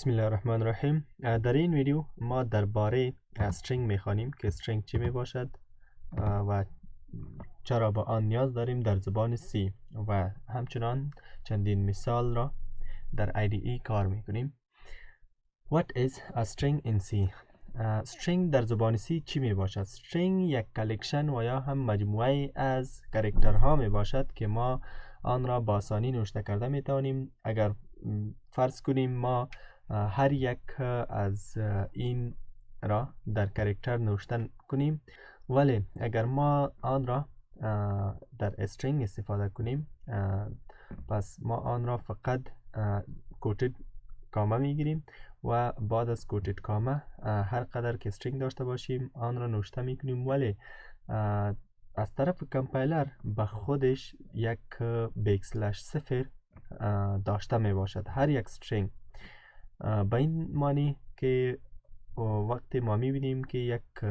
بسم الله الرحمن الرحیم. در این ویدیو ما درباره استرینگ میخوانیم که استرینگ چی میباشد و چرا با آن نیاز داریم در زبان سی و همچنان چندین مثال را در IDE کار میکنیم. What is a string in C؟ string در زبان سی چی میباشد؟ string یک کلکشن و یا هم مجموعه از کاراکترها میباشد که ما آن را با آسانی نوشته کرده میتوانیم. اگر فرض کنیم ما هر یک از این را در کاراکتر نوشته کنیم، ولی اگر ما آن را در استرینگ استفاده کنیم پس ما آن را فقط کوتد کامه میگیریم و بعد از کوتد کامه هر قدر که استرینگ داشته باشیم آن را نوشته میکنیم، ولی از طرف کمپایلر به خودش یک \0 داشته می باشد هر یک استرینگ. به این معنی که وقتی ما می بینیم که یک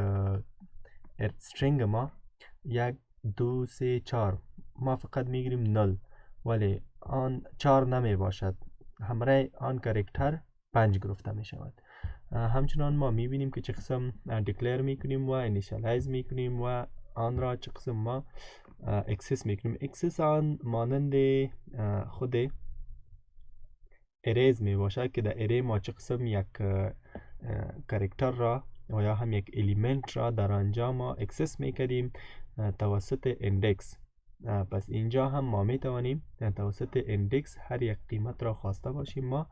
استرینگ ما 1 2 3 4 ما فقط می گیریم 0، ولی آن 4 نمی باشد، همراه آن کاراکتر 5 گرفته می شود. همچنان ما می بینیم که چه قسم دیکلیر می کنیم و اینیشالایز می کنیم و آن را چه قسم ما اکسس می کنیم. اکسس آن مانند خود اریز می باشد که در اری ما چه قسم یک کاراکتر را و یا هم یک الیمنت را در آنجا ما اکسس می کردیم توسط اندکس. پس اینجا هم ما می توانیم توسط اندکس هر یک قیمت را خواسته باشیم ما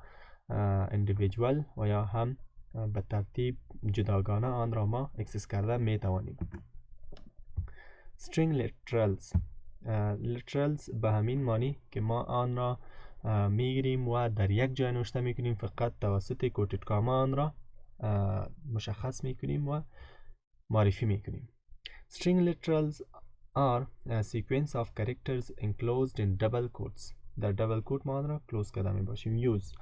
اندیویدوال و یا هم به ترتیب جداگانه آن را ما اکسس کرده می توانیم. string literals به همین معنی که ما آن را میگیریم و در یک جای نوشته میکنیم، فقط توسط کوتد کامه آن را مشخص میکنیم و معرفی میکنیم. string literals are a sequence of characters enclosed in double quotes. در double quote ما آن را کلوز کرده می باشیم. use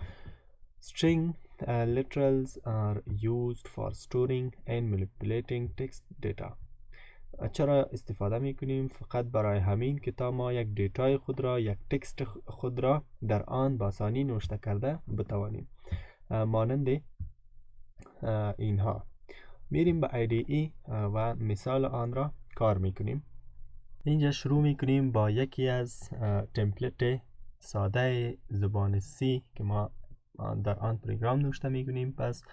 string literals are used for storing and manipulating text data. چرا استفاده میکنیم؟ فقط برای همین که تا ما یک دیتای خود را، یک تکست خود را در آن با آسانی نوشته کرده بتوانیم. مانند اینها میریم به IDE و مثال آن را کار میکنیم. اینجا شروع میکنیم با یکی از تمپلیت ساده زبان سی که ما در آن پروگرام نوشته میکنیم. پس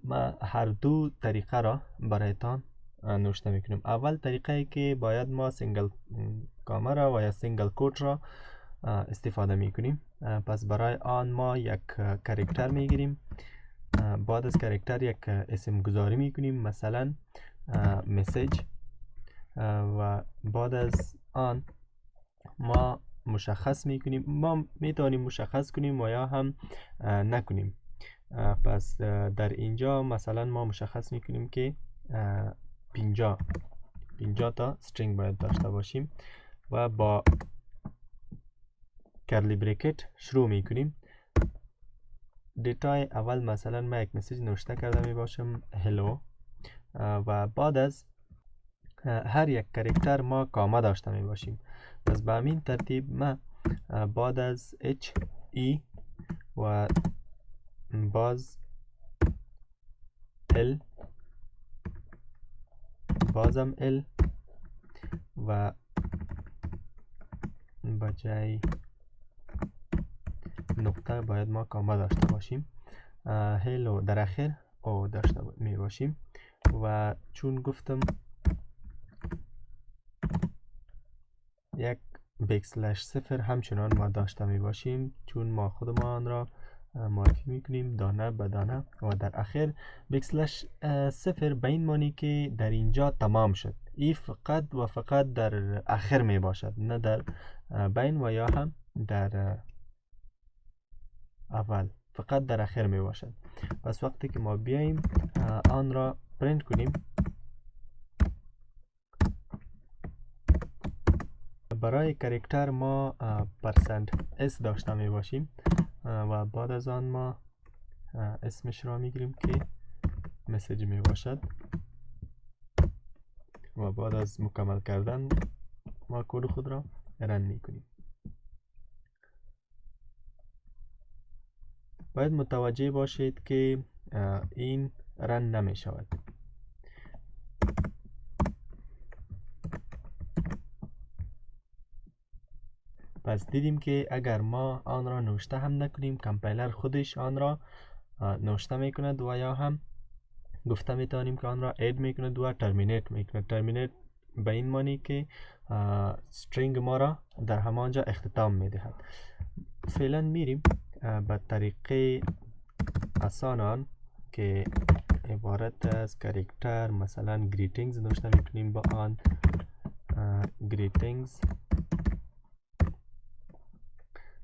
ما هر دو طریقه را برایتان نوشته میکنیم. اول طریقه ای که باید ما سینگل کامه را و یا سینگل کوت را استفاده میکنیم. پس برای آن ما یک کاراکتر میگیریم، بعد از کاراکتر یک اسم گذاری میکنیم، مثلا مسیج، و بعد از آن ما مشخص میکنیم. ما میتونیم مشخص کنیم و یا هم نکنیم. پس در اینجا مثلا ما مشخص میکنیم که 50 تا استرینگ باید داشته باشیم و با کرلی بریکت شروع میکنیم. دیتای اول مثلا ما یک مسیج نوشته کرده می باشم هلو و بعد از هر یک کاراکتر ما کامه داشته می باشیم. پس به همین ترتیب ما بعد از اچ ای و باز ال بازم ال و بجای نقطه باید ما کامه داشته باشیم. هلو در آخر او داشته می باشیم و چون گفتم یک \0 همچنان ما داشته می باشیم، چون ما خودمان را معرفی میکنیم دانه به دانه و در آخر \0 به این معنی که در اینجا تمام شد. ای فقط و فقط در آخر می باشد، نه در بین و یا هم در اول، فقط در آخر می باشد. پس وقتی که ما بیاییم آن را پرینت کنیم، برای کاراکتر ما %s داشته می باشیم و بعد از آن ما اسمش را می گیریم که مسیج می باشد و بعد از مکمل کردن ما کد خود را رن می کنیم. باید متوجه باشید که این رن نمی شود. پس دیدیم که اگر ما آن را نوشته هم نکنیم، کامپایلر خودش آن را نوشته میکند و یا هم گفته میتونیم که آن را اد میکند و ترمینیت میکند. ترمینیت به این معنی که استرینگ ما را در همانجا اختتام میدهد. فعلا میریم به طریقه آسان آن که عبارت از کاراکتر، مثلا گریتینگز نوشته میکنیم با آن گریتینگز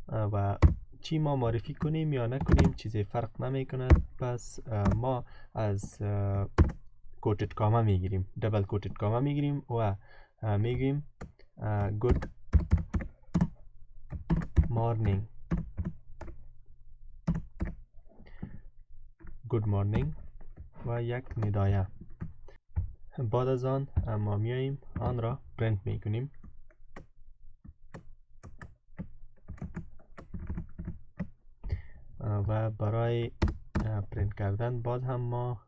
و چی ما معرفی کنیم یا نکنیم چیزی فرق نمی کند. پس ما از کوتد کاما میگیریم، دبل کوتد کاما میگیریم و میگیم گود مورنینگ، گود مورنینگ و یک ندایه. بعد از آن ما میاییم آن را پرینت میکنیم. و برای پرینت کردن باز هم ما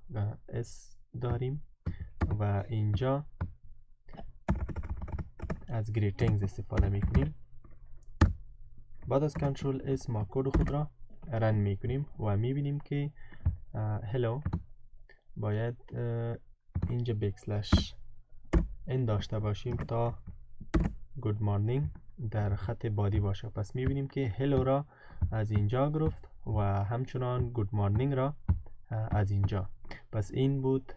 اس داریم و اینجا از گریتینگز استفاده میکنیم. بعد از کنترل اس ما کد خود را رن میکنیم و میبینیم که هلو باید اینجا بکسلش این داشته باشیم تا گود مورنینگ در خط بادی باشه. پس میبینیم که هلو را از اینجا گرفت و همچنان گود مورنینگ را از اینجا. پس این بود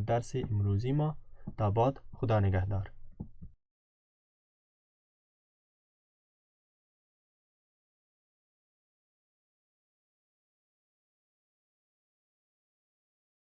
درس امروزی ما. تا بعد، خدا نگهدار.